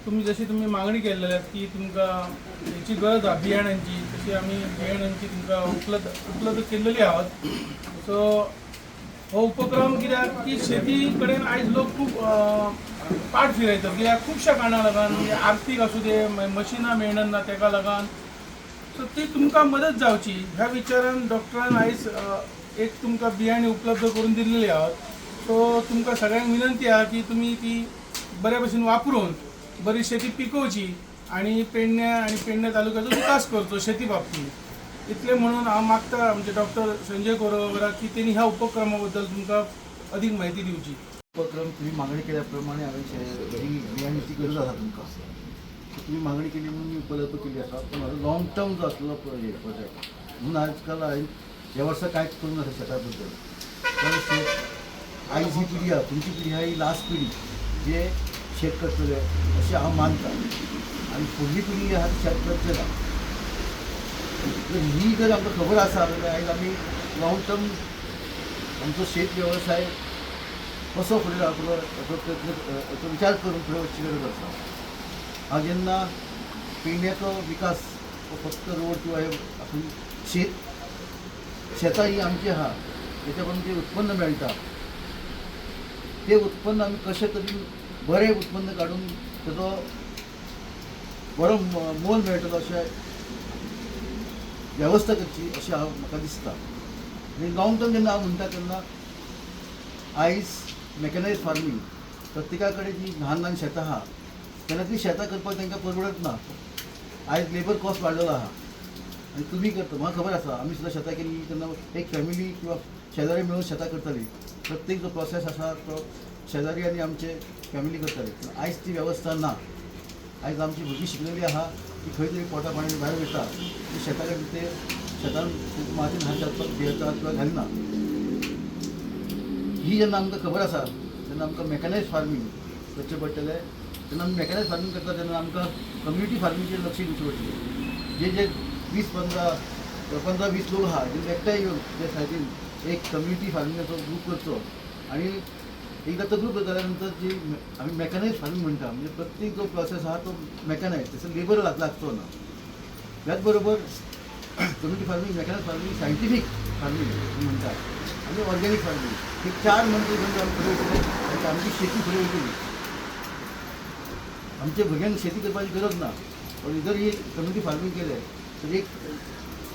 तुम्ही जशी मागणी केलेली आहे की तुमका याची गरज आहे बियाण्यांची, तशी आम्ही बियाण्यांची तुमका उपलब्ध केलेली आहोत. सो हो उपक्रम कित्याक की शेती कडेन आयज लोक खूप पाठ फिरयतात, कित्याक खुबशा कारणां लागून, म्हणजे आर्थीक आसूं दे, मशिनां मेळना ना तेका लागून. सो ती तुमकां मदत जावची ह्या विचारान डॉक्टरान आयज एक तुमकां बियाणे उपलब्ध करून दिल्लेली आहात. सो तुमकां सगळ्यांक विनंती आहे की तुम्ही ती बऱ्या भशेन वापरून बरी शेती पिकोवची आणि पेडण्या तालुक्याचो विकास करचो शेती बाबतीत. इतले म्हणून हांव मागता म्हणजे डॉक्टर संजय कोरगांवकाराक की त्यांनी ह्या उपक्रमा बद्दल तुमकां अदीक म्हायती दिवची. उपक्रम तुम्ही मागणी केल्या प्रमाणे हांवें बियाण्याची गरज आसा तुमकां, तुम्ही मागणी केली म्हणून मी उपलब्ध केली आसा. पण म्हाजो लॉंग टर्म जो आसलो प्रोजेक्ट म्हणून आजकाल हांवें ह्या वर्सा कांयच करूंक ना शेता बद्दल. कारण आयज ही पिढी आहा, तुमची पिढी आहा ही लास्ट पिढी जे शेत करतले अशें हांव मानता. आनी फुडली पिढी आहा ती शेत करचे ना. ही जर आमकां खबर आसा जाल्यार आयज आमी लॉंग टर्म आमचो शेत वेवसाय कसो फुडें रावतलो हाचो विचार करून फुडें वचची गरज आसा. हांव जेन्ना पेडण्याचो विकास हो फक्त रोड किंवा हे आपूण शेतां ही आमची आहा, तेच्या पर्यंत जे उत्पन्न मेळटा ते उत्पन्न आमी कशें तरेन बरें उत्पन्न काडून तेजो बरो मोल मेळटलो अशें वेवस्था करची अशें म्हाका दिसता. आनी लॉंग टर्म जेन्ना हांव म्हणटा तेन्ना आयज मॅकनायज फार्मींग प्रत्येका कडेन जी ल्हान ल्हान शेतां आहा तेन्ना ती शेतां करपाक तांकां परवडत ना. आयज लेबर कॉस्ट वाडलेलो आहा आनी तुमी करता, म्हाका खबर आसा आमी सुद्दां शेतां केली तेन्ना एक फॅमिली किंवा शेजारी मेळून शेतां करताली. प्रत्येक जो प्रोसेस आसा तो शेजारी आनी आमचे फॅमिली करताली. पूण आयज ती वेवस्था ना. आयज आमची भुरगीं शिकलेली आहा ती खंय तरी पोटा पाणी भायर वयता, ती शेतां कडेन ते शेतान मातीन हात घालपाक भियेता किंवा घालना. ही जेन्ना आमकां खबर आसा तेन्ना आमकां मॅकनायज फार्मींग करचें पडटलें. तेन्ना आमी मॅकनायज फार्मींग करता तेन्ना आमकां कम्युनिटी फार्मींगचेर लक्ष दिवचें पडटलें. जे 15-20 लोक आहा जे एकठांय येवन त्या सायडीन एक कम्युनिटी फार्मिंगाचो ग्रूप करचो. आनी एकदा तो ग्रूप जाल्या नंतर जी आमी मॅकनायज फार्मींग म्हणटा, म्हणजे प्रत्येक जो प्रोसेस आहा तो मॅकनायज, तेचो लेबर लागचो ना. त्याच बरोबर community farming, mechanise farming, scientific farming म्हणटा आनी ऑर्गेनीक फार्मींग, हे 4 मंत्र घेवन आमी फुडें वयतले. आमची शेती फुडें वयतली. आमच्या भुरग्यांक शेती करपाची गरज ना. पण जर ही कम्युनिटी फार्मींग केलें तर एक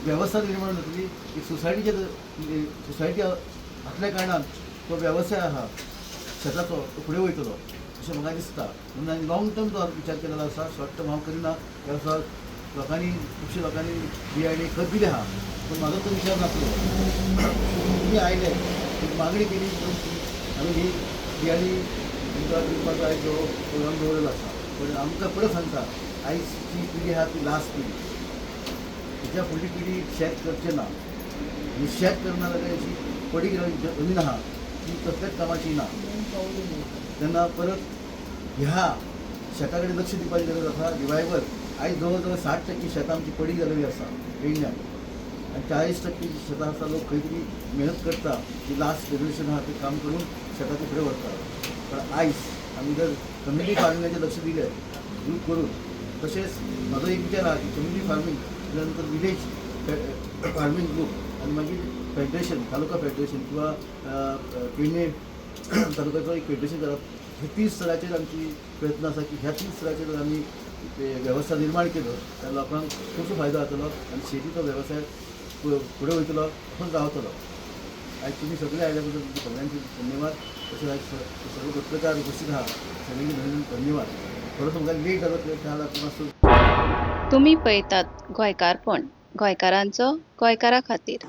वेवस्था निर्माण जातली. एक सोसायटी आसल्या कारणान तो वेवसाय आहा शेताचो तो फुडें वयतलो अशें म्हाका दिसता. म्हणून हांवें लॉंग टर्म जो विचार केलेलो आसा, शॉर्ट टर्म हांव करिना. ह्या वर्सा लोकांनी खुबशे लोकांनी बियाणे खत दिले आहा, पूण म्हाजो तो विचार नासलो. तुमी आयले एक मागणी केली म्हणून आमी ही बियाणी तुमकां दिवपाचो आयज जो प्रोग्राम दवरलेलो आसा. पण आमकां परत सांगता आयज जी पिढी आहा ती लास्ट पिढी. तेच्या फुडली पिढी शेत करचें ना. आनी शेत करना जाल्यार अशी पडीक जमीन आहा ती कसल्याच कामाची ना. तेन्ना परत ह्या शेता कडेन लक्ष दिवपाची गरज आसा. रिवायवल आयज जवळ जवळ 60% शेतां आमची पडीक जालेली आसा पेडण्याक. आनी 40% जी शेतां आसा लोक खंय तरी मेहनत करता, जी लास्ट जनरेशन आहा ते काम करून शेताचे फुडें व्हरता. पण आयज आमी जर कम्युनिटी फार्मिंगाचेर लक्ष दिलें ग्रूप करून, तशेंच म्हाजो एक विचार आहा की कम्युनिटी फार्मींग त्या नंतर विलेज फार्मींग ग्रूप आनी मागीर फेडरेशन, तालुका फेडरेशन किंवा पेडणे तालुक्याचो एक फेडरेशन करप. हे 3 स्तराचेर आमची प्रयत्न आसा की ह्या 3 स्तराचेर आमी वेवस्था निर्माण केलो त्या लोकांक खूब फायदो जातलो आनी शेतीचो वेवसाय फुडें वयतलो, तसोच रावतलो. आयज तुमी सगळे आयल्या बद्दल तुमचे सगळ्यांचे धन्यवाद. तशेंच आयज सगळे पत्रकार उपस्थित आहा सगळ्यांचे धन्यवाद. परत तुमकां लेट जालो त्या लागून तुम्ही पळयतात गोंयकारपण, गोंयकारांचो गोंयकारा खातीर.